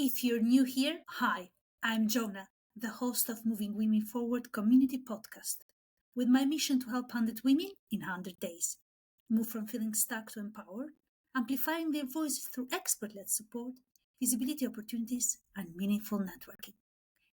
if you're new here, hi, I'm Jonah, the host of Moving Women Forward Community Podcast, with my mission to help 100 women in 100 days move from feeling stuck to empowered, amplifying their voices through expert led support, visibility opportunities, and meaningful networking.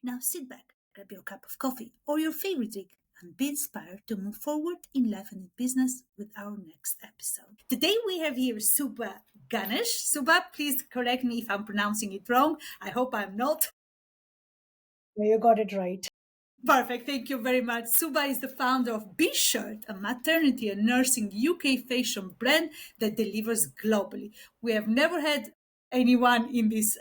Now sit back, grab your cup of coffee or your favorite drink, and be inspired to move forward in life and in business with our next episode. Today we have here Subha Ganesh. Subha, please correct me if I'm pronouncing it wrong. I hope I'm not. You got it right. Perfect. Thank you very much. Subha is the founder of Bshirt, a maternity and nursing UK fashion brand that delivers globally. We have never had anyone in this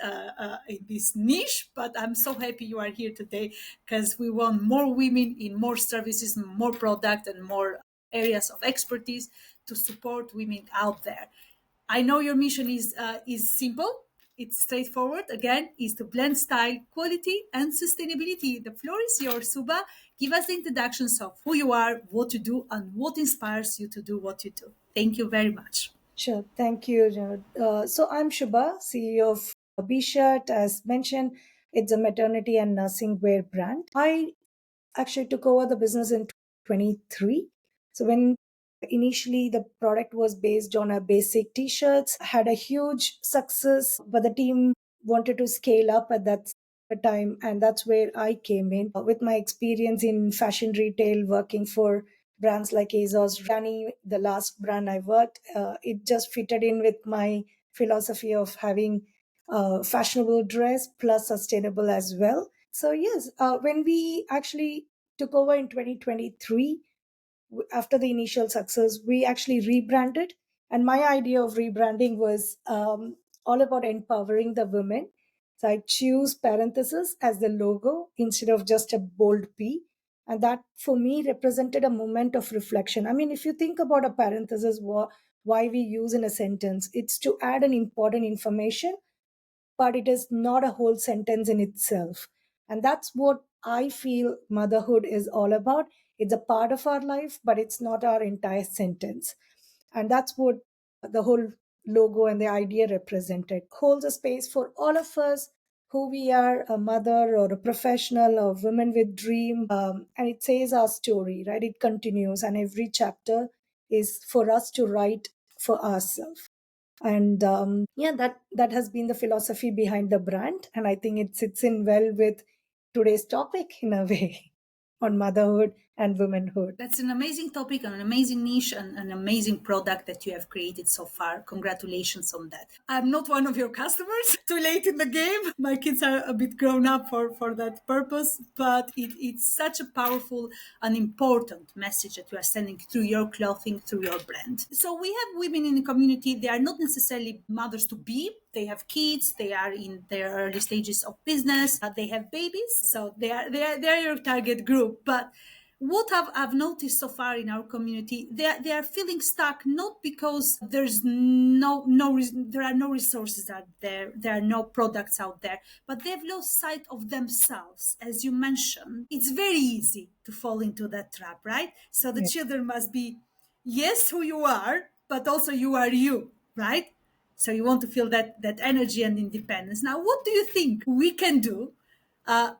niche, but I'm so happy you are here today because we want more women in more services, more product, and more areas of expertise to support women out there. I know your mission is simple. It's straightforward. Again, is to blend style, quality, and sustainability. The floor is yours, Suba. Give us the introductions of who you are, what you do, and what inspires you to do what you do. Thank you very much. Sure. Thank you, Jared. So I'm Shubha, CEO of Bshirt. As mentioned, it's a maternity and nursing wear brand. I actually took over the business in 23. So when initially the product was based on a basic t-shirts, had a huge success, but the team wanted to scale up at that time, and that's where I came in with my experience in fashion retail, working for brands like ASOS, Rani, the last brand I worked. It just fitted in with my philosophy of having fashionable dress plus sustainable as well. So yes, when we actually took over in 2023, after the initial success, we actually rebranded. And my idea of rebranding was all about empowering the women. So I choose parenthesis as the logo instead of just a bold P. And that for me represented a moment of reflection. I mean, if you think about a parenthesis, why we use in a sentence, it's to add an important information, but it is not a whole sentence in itself. And that's what I feel motherhood is all about. It's a part of our life, but it's not our entire sentence. And that's what the whole logo and the idea represented. Holds a space for all of us who we are, a mother or a professional or women with dream. And it says our story, right? It continues, and every chapter is for us to write for ourselves. And yeah, that has been the philosophy behind the brand, and I think it sits in well with today's topic in a way on motherhood and womanhood. That's an amazing topic, an amazing niche, and an amazing product that you have created so far. Congratulations on that. I'm not one of your customers. Too late in the game. My kids are a bit grown up for that purpose, but it's such a powerful and important message that you are sending through your clothing, through your brand. So we have women in the community. They are not necessarily mothers to be. They have kids. They are in their early stages of business. They have babies. So they are your target group. But what I've noticed so far in our community, they are feeling stuck not because there's there are no resources out there are no products out there, but they've lost sight of themselves. As you mentioned, it's very easy to fall into that trap, right? So the Yeah. children must be, yes, who you are, but also you are you, right? So you want to feel that energy and independence. Now, what do you think we can do uh,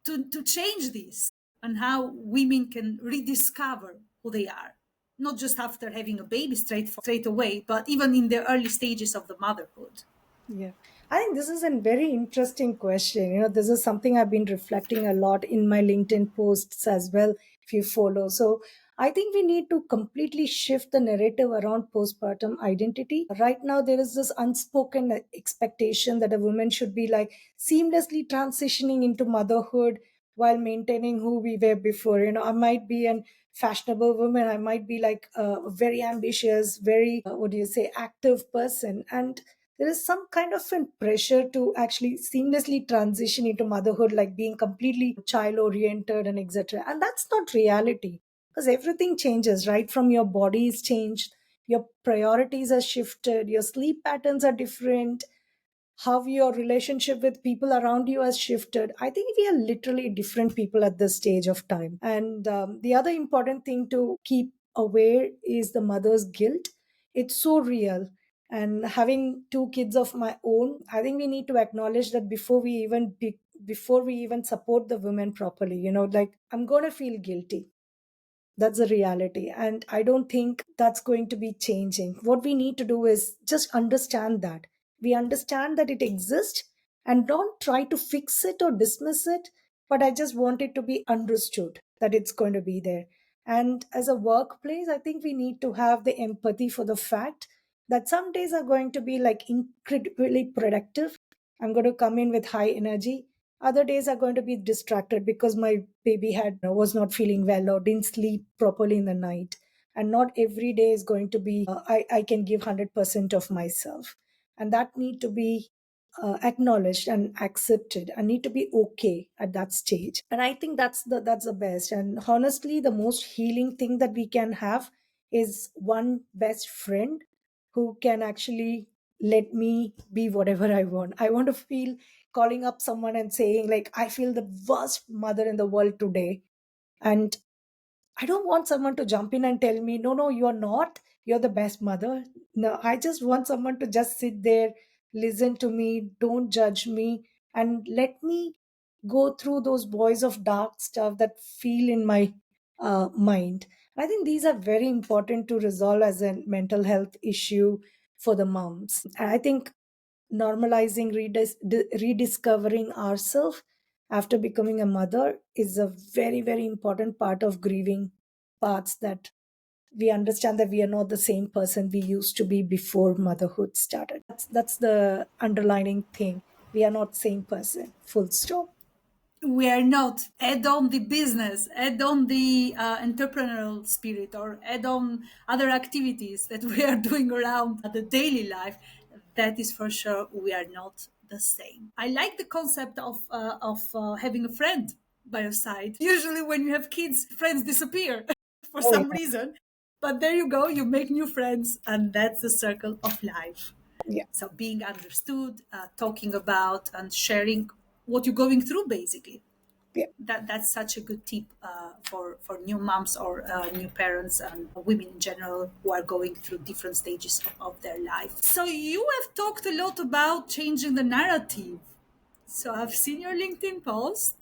to change this, and how women can rediscover who they are, not just after having a baby straight away, but even in the early stages of the motherhood? Yeah. I think this is a very interesting question. This is something I've been reflecting a lot in my LinkedIn posts as well, if you follow. So I think we need to completely shift the narrative around postpartum identity. Right now, there is this unspoken expectation that a woman should be like seamlessly transitioning into motherhood while maintaining who we were before. I might be an fashionable woman. I might be like a very ambitious, very, what do you say, active person. And there is some kind of a pressure to actually seamlessly transition into motherhood, like being completely child oriented and etc. And that's not reality, because everything changes, right? From your body is changed, your priorities are shifted, your sleep patterns are different, how your relationship with people around you has shifted. I think we are literally different people at this stage of time. And the other important thing to keep aware is the mother's guilt. It's so real. And having two kids of my own, I think we need to acknowledge that before we even support the women properly, like, I'm going to feel guilty. That's the reality. And I don't think that's going to be changing. What we need to do is just understand that. We understand that it exists and don't try to fix it or dismiss it. But I just want it to be understood that it's going to be there. And as a workplace, I think we need to have the empathy for the fact that some days are going to be like incredibly productive. I'm going to come in with high energy. Other days are going to be distracted because my baby had was not feeling well or didn't sleep properly in the night. And not every day is going to be I can give 100% of myself. And that need to be acknowledged and accepted and need to be okay at that stage. And I think that's the best. And honestly, the most healing thing that we can have is one best friend who can actually let me be whatever I want. I want to feel calling up someone and saying, like, I feel the worst mother in the world today. And I don't want someone to jump in and tell me, no, no, you're not. You're the best mother. No, I just want someone to just sit there, listen to me, don't judge me, and let me go through those voice of dark stuff that feel in my mind. I think these are very important to resolve as a mental health issue for the moms. And I think normalizing rediscovering ourselves after becoming a mother is a very, very important part of grieving parts, that we understand that we are not the same person we used to be before motherhood started. That's the underlining thing. We are not same person, full stop. We are not. Add on the business, add on the entrepreneurial spirit, or add on other activities that we are doing around the daily life. That is for sure, we are not the same. I like the concept of having a friend by your side. Usually when you have kids, friends disappear for Oh some yeah. reason, but there you go, you make new friends, and that's the circle of life. Yeah. So being understood, talking about and sharing what you're going through, basically. Yeah. That's such a good tip for new moms or new parents and women in general who are going through different stages of their life. So you have talked a lot about changing the narrative. So I've seen your LinkedIn post.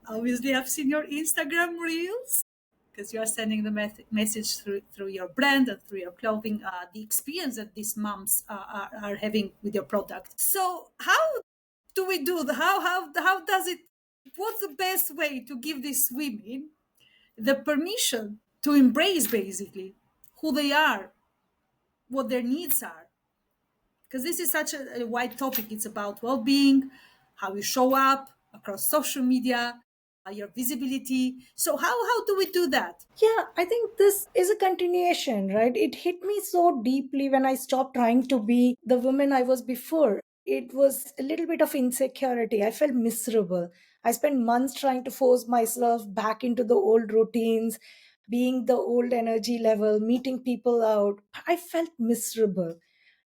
Obviously, I've seen your Instagram reels, because you are sending the message through your brand and through your clothing, the experience that these moms are having with your product. So how do we do the, how does it, what's the best way to give these women the permission to embrace basically who they are, what their needs are? Because this is such a wide topic. It's about well-being, how you show up across social media, your visibility. So how do we do that? Yeah, I think this is a continuation, right? It hit me so deeply when I stopped trying to be the woman I was before. It was a little bit of insecurity. I felt miserable. I spent months trying to force myself back into the old routines, being the old energy level, meeting people out. I felt miserable.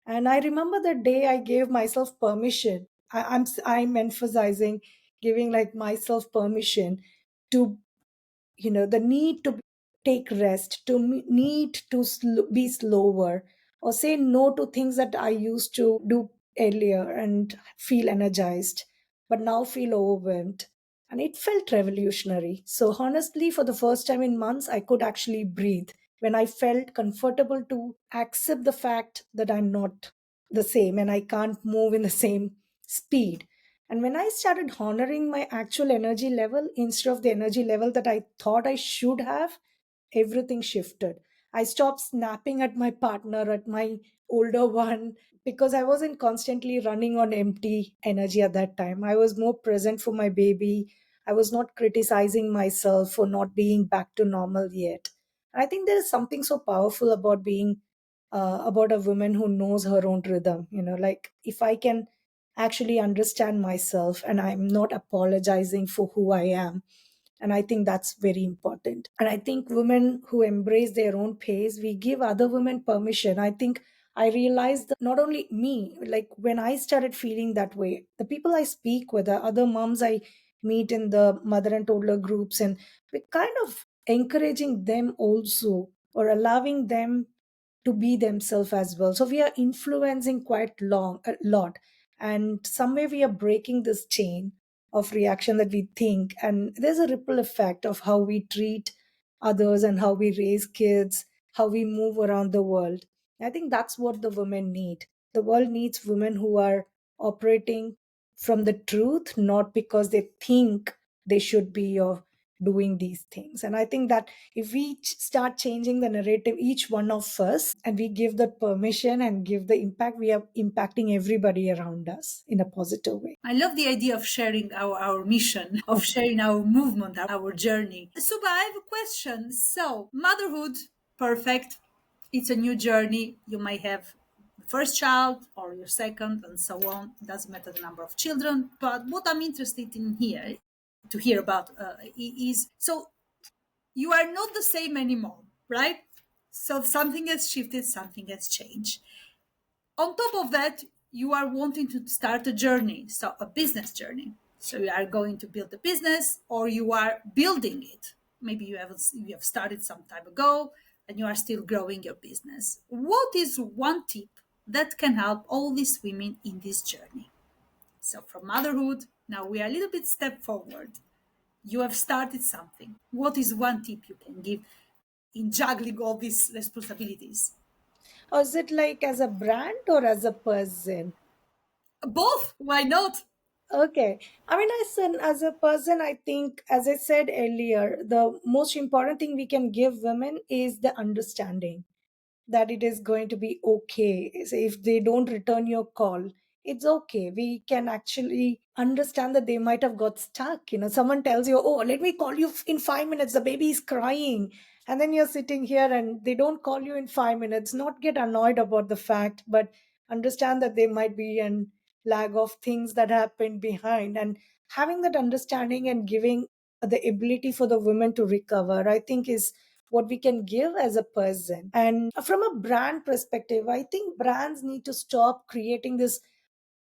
And I remember the day I gave myself permission. I'm emphasizing giving like myself permission to, the need to take rest, to need to be slower, or say no to things that I used to do earlier and feel energized but now feel overwhelmed. And it felt revolutionary. So honestly, for the first time in months, I could actually breathe when I felt comfortable to accept the fact that I'm not the same and I can't move in the same speed. And when I started honoring my actual energy level instead of the energy level that I thought I should have, everything shifted. I stopped snapping at my partner, at my older one, because I wasn't constantly running on empty energy at that time. I was more present for my baby. I was not criticizing myself for not being back to normal yet. I think there is something so powerful about being about a woman who knows her own rhythm. Like, if I can actually understand myself and I'm not apologizing for who I am. And I think that's very important. And I think women who embrace their own pace, we give other women permission. I think I realized that not only me, like when I started feeling that way, the people I speak with, the other moms I meet in the mother and toddler groups, and we're kind of encouraging them also, or allowing them to be themselves as well. So we are influencing quite a lot, and somewhere we are breaking this chain of reaction that we think, and there's a ripple effect of how we treat others and how we raise kids, how we move around the world. I think that's what the women need. The world needs women who are operating from the truth, not because they think they should be or doing these things. And I think that if we start changing the narrative, each one of us, and we give that permission and give the impact, we are impacting everybody around us in a positive way. I love the idea of sharing our mission, of sharing our movement, our journey. Suba, I have a question. So, motherhood, perfect. It's a new journey. You might have the first child or your second, and so on. It doesn't matter the number of children. But what I'm interested in here to hear about is so you are not the same anymore, right? So something has shifted, something has changed. On top of that, you are wanting to start a journey, so a business journey. So you are going to build a business, or you are building it. Maybe you have started some time ago and you are still growing your business. What is one tip that can help all these women in this journey? So from motherhood, now we are a little bit step forward. You have started something. What is one tip you can give in juggling all these responsibilities? Or is it like as a brand or as a person? Both. Why not? Okay. I mean, as a person, I think, as I said earlier, the most important thing we can give women is the understanding that it is going to be okay. So if they don't return your call, it's okay. We can actually understand that they might have got stuck. Someone tells you, oh, let me call you in 5 minutes, the baby is crying. And then you're sitting here and they don't call you in 5 minutes. Not get annoyed about the fact, but understand that there might be an lag of things that happen behind. And having that understanding and giving the ability for the women to recover, I think, is what we can give as a person. And from a brand perspective, I think brands need to stop creating this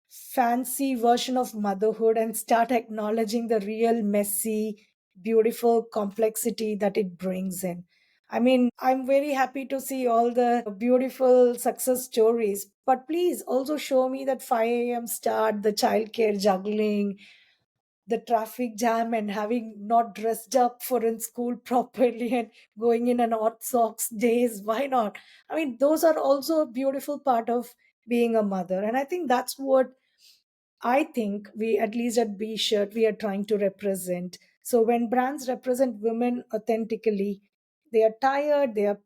fancy version of motherhood and start acknowledging the real messy, beautiful complexity that it brings in. I mean, I'm very happy to see all the beautiful success stories, but please also show me that 5 a.m. start, the childcare juggling, the traffic jam, and having not dressed up for in school properly and going in an odd socks days. Why not? I mean, those are also a beautiful part of being a mother. And I think that's what I think we, at least at Bshirt, we are trying to represent. So when brands represent women authentically, they are tired, they are,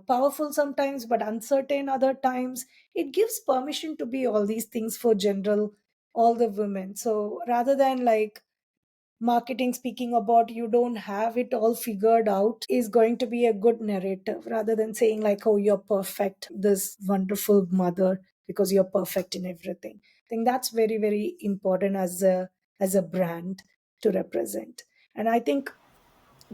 powerful sometimes, but uncertain other times. It gives permission to be all these things for general, all the women. So rather than like marketing speaking about you don't have it all figured out, is going to be a good narrative rather than saying like, oh, you're perfect, this wonderful mother, because you're perfect in everything. I think that's very, very important as a brand to represent. And I think,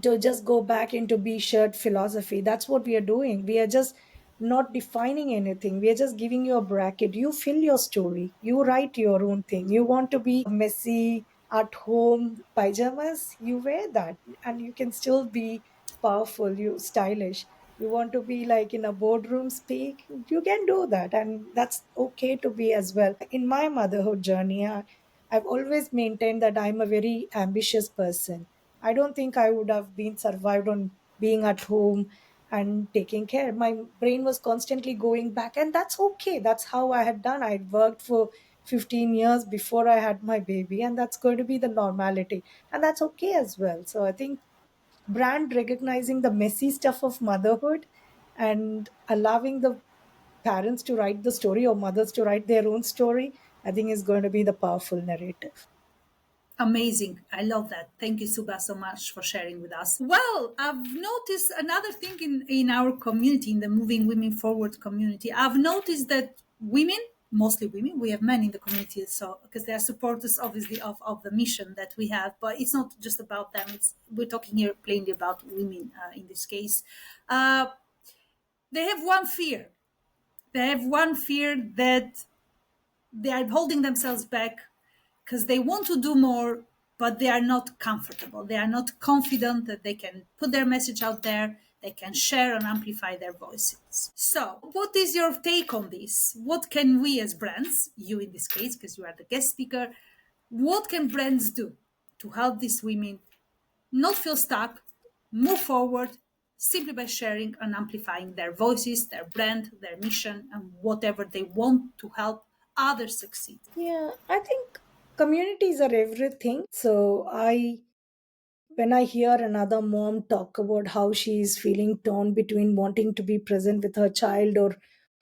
to just go back into B shirt philosophy, that's what we are doing. We are just not defining anything. We are just giving you a bracket. You fill your story. You write your own thing. You want to be messy at home pajamas, you wear that, and you can still be powerful, you stylish. You want to be like in a boardroom speak, you can do that, and that's okay to be as well. In my motherhood journey, I've always maintained that I'm a very ambitious person. I don't think I would have been survived on being at home and taking care. My brain was constantly going back, and that's okay. That's how I had done. I'd worked for 15 years before I had my baby, and that's going to be the normality. And that's okay as well. So I think brand recognizing the messy stuff of motherhood and allowing the parents to write the story or mothers to write their own story, I think is going to be the powerful narrative. Amazing. I love that. Thank you, Subha, so much for sharing with us. Well, I've noticed another thing in our community, in the Moving Women Forward community. I've noticed that women, mostly women, we have men in the community, so because they are supporters, obviously, of the mission that we have, but it's not just about them. We're talking here plainly about women in this case. Uh, they have one fear. They have one fear that they are holding themselves back because they want to do more, but they are not comfortable. They are not confident that they can put their message out there. they can share and amplify their voices. So, what is your take on this? What can we as brands, you in this case, because you are the guest speaker, what can brands do to help these women not feel stuck, move forward simply by sharing and amplifying their voices, their brand, their mission, and whatever they want to help others succeed? Yeah, I think communities are everything. So when I hear another mom talk about how she is feeling torn between wanting to be present with her child or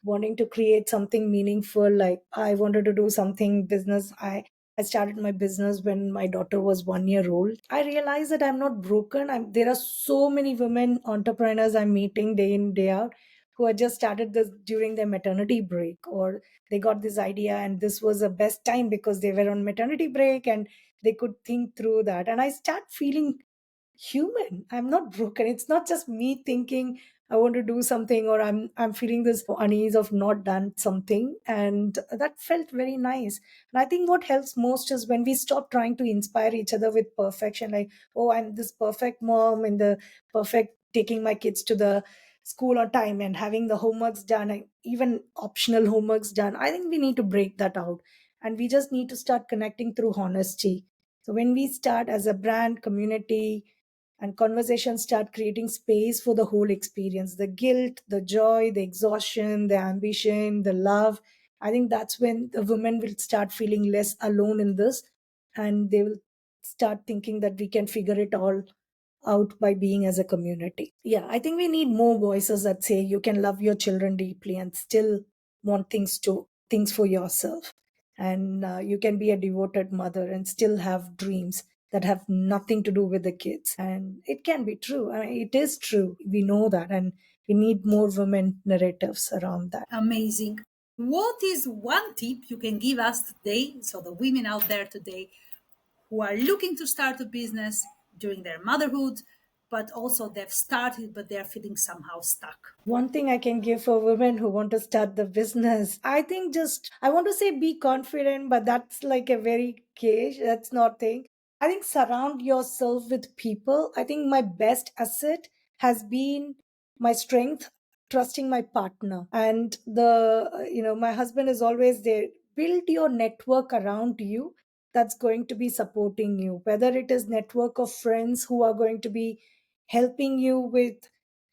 wanting to create something meaningful, like I wanted to do something business. I started my business when my daughter was 1 year old. I realized that I'm not broken. There are so many women entrepreneurs I'm meeting day in, day out who had just started this during their maternity break, or they got this idea and this was the best time because they were on maternity break and they could think through that. And I start feeling human. I'm not broken. It's not just me thinking I want to do something, or I'm feeling this unease of not done something. And that felt very nice. And I think what helps most is when we stop trying to inspire each other with perfection, like, oh, I'm this perfect mom and the perfect taking my kids to the school on time and having the homeworks done, and even optional homeworks done. I think we need to break that out, and we just need to start connecting through honesty. So when we start as a brand community and conversations start creating space for the whole experience, the guilt, the joy, the exhaustion, the ambition, the love, I think that's when the women will start feeling less alone in this, and they will start thinking that we can figure it all out by being as a community. Yeah, I think we need more voices that say you can love your children deeply and still want things for yourself, and you can be a devoted mother and still have dreams that have nothing to do with the kids. And it can be true. I mean, it is true. We know that, and we need more women narratives around that. Amazing. What is one tip you can give us today, so the women out there today who are looking to start a business during their motherhood, but also they've started, but they're feeling somehow stuck? One thing I can give for women who want to start the business, I think just, I want to say be confident, but that's like a very cage. That's not thing. I think surround yourself with people. I think my best asset has been my strength, trusting my partner. And my husband is always there. Build your network around you that's going to be supporting you, whether it is network of friends who are going to be helping you with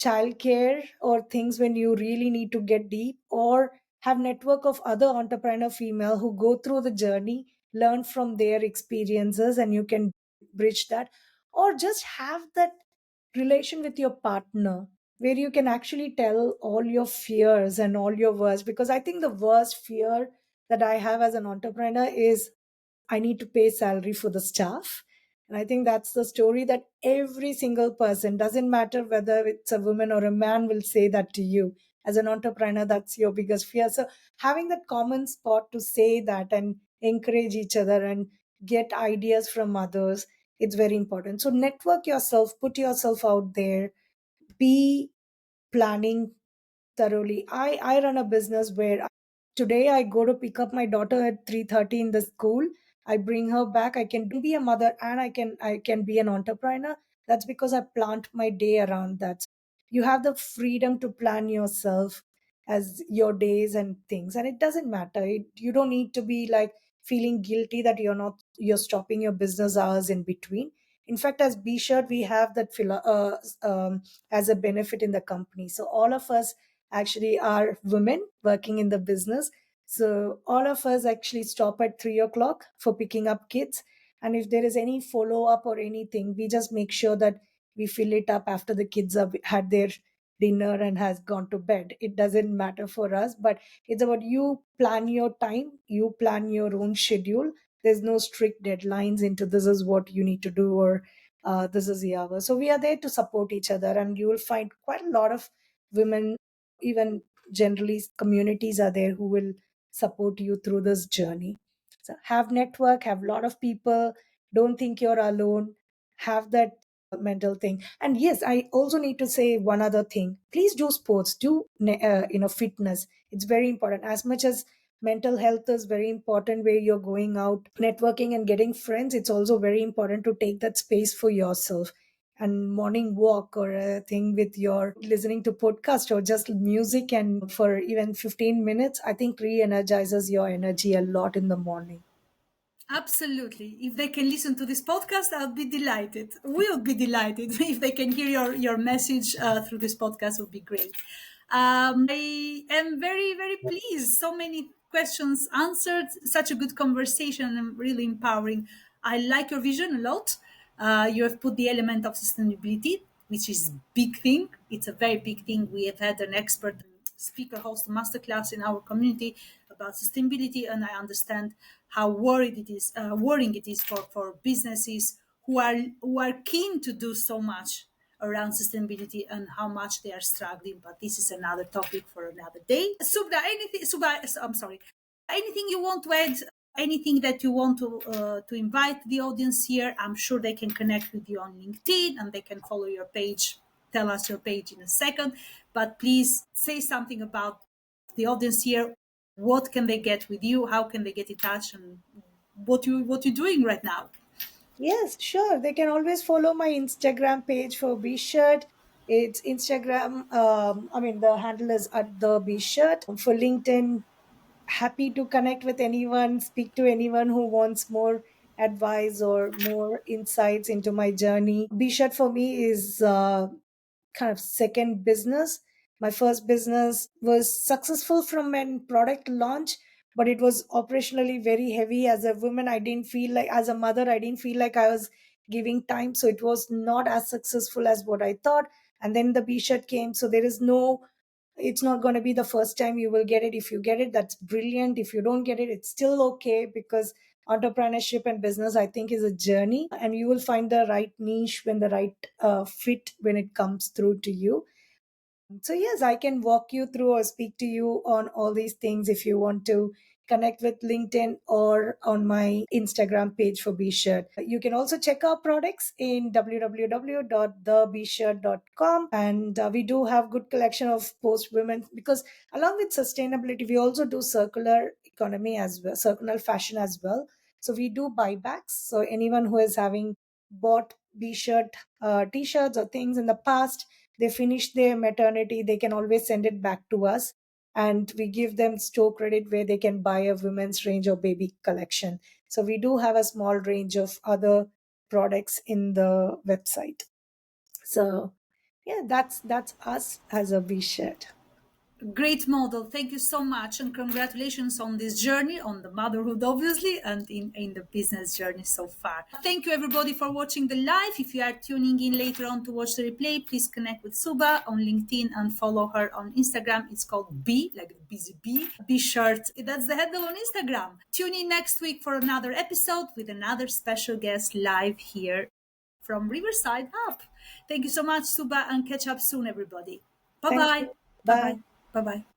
childcare or things when you really need to get deep, or have network of other entrepreneur female who go through the journey, learn from their experiences, and you can bridge that. Or just have that relation with your partner where you can actually tell all your fears and all your worst, because I think the worst fear that I have as an entrepreneur is I need to pay salary for the staff. And I think that's the story that every single person, doesn't matter whether it's a woman or a man, will say that to you. As an entrepreneur, that's your biggest fear. So having that common spot to say that and encourage each other and get ideas from others, it's very important. So network yourself, put yourself out there, be planning thoroughly. I run a business where today I go to pick up my daughter at 3:30 in the school. I bring her back. I can be a mother and I can be an entrepreneur. That's because I plant my day around that. You have the freedom to plan yourself as your days and things, and it doesn't matter. You don't need to be like feeling guilty that you're stopping your business hours in between. In fact, as Bshirt, we have that as a benefit in the company. So all of us actually are women working in the business. So all of us actually stop at 3 o'clock for picking up kids. And if there is any follow up or anything, we just make sure that we fill it up after the kids have had their dinner and has gone to bed. It doesn't matter for us, but it's about you plan your time, you plan your own schedule. There's no strict deadlines into this is what you need to do, or this is the hour. So we are there to support each other, and you will find quite a lot of women, even generally communities are there who will support you through this journey. So have network, have a lot of people, don't think you're alone, have that mental thing. And yes, I also need to say one other thing. Please do sports, do fitness. It's very important. As much as mental health is very important, where you're going out networking and getting friends, it's also very important to take that space for yourself. and morning walk or a thing with your listening to podcast or just music and for even 15 minutes, I think re-energizes your energy a lot in the morning. Absolutely. If they can listen to this podcast, I'll be delighted. We'll be delighted if they can hear your message through this podcast. Would be great. I am very, very pleased. So many questions answered. Such a good conversation and really empowering. I like your vision a lot. You have put the element of sustainability, which is big thing. It's a very big thing. We have had an expert speaker host a masterclass in our community about sustainability, and I understand how worrying it is for businesses who are keen to do so much around sustainability and how much they are struggling. But this is another topic for another day. I'm sorry. Anything you want to add? Anything that you want to invite the audience here? I'm sure they can connect with you on LinkedIn and they can follow your page. Tell us your page in a second, but please say something about the audience here. What can they get with you? How can they get in touch? And what you're doing right now? Yes, sure. They can always follow my Instagram page for Bshirt. It's Instagram. I mean, the handle is at the Bshirt. For LinkedIn, happy to connect with anyone, speak to anyone who wants more advice or more insights into my journey. Bshirt for me is kind of second business. My first business was successful from an product launch, but it was operationally very heavy. As a woman, I didn't feel like, as a mother, I didn't feel like I was giving time. So it was not as successful as what I thought. And then the B-shirt came. So there is no, it's not going to be the first time you will get it. If you get it, that's brilliant. If you don't get it, it's still okay, because entrepreneurship and business, I think, is a journey, and you will find the right niche when the right fit when it comes through to you. So, yes, I can walk you through or speak to you on all these things if you want to connect with LinkedIn or on my Instagram page for Bshirt. You can also check our products in www.thebshirt.com. And we do have good collection of post women, because along with sustainability, we also do circular economy as well, circular fashion as well. So we do buybacks. So anyone who is having bought Bshirt t-shirts or things in the past, they finish their maternity, they can always send it back to us, and we give them store credit where they can buy a women's range or baby collection. So we do have a small range of other products in the website. So yeah, that's us as a V-Shirt. Great model. Thank you so much. And congratulations on this journey, on the motherhood, obviously, and in the business journey so far. Thank you, everybody, for watching the live. If you are tuning in later on to watch the replay, please connect with Subha on LinkedIn and follow her on Instagram. It's called B, like the busy bee. Bshirt. That's the handle on Instagram. Tune in next week for another episode with another special guest live here from Riverside Up. Thank you so much, Subha, and catch up soon, everybody. Bye Thank bye. you. Bye Bye. bye. Bye bye.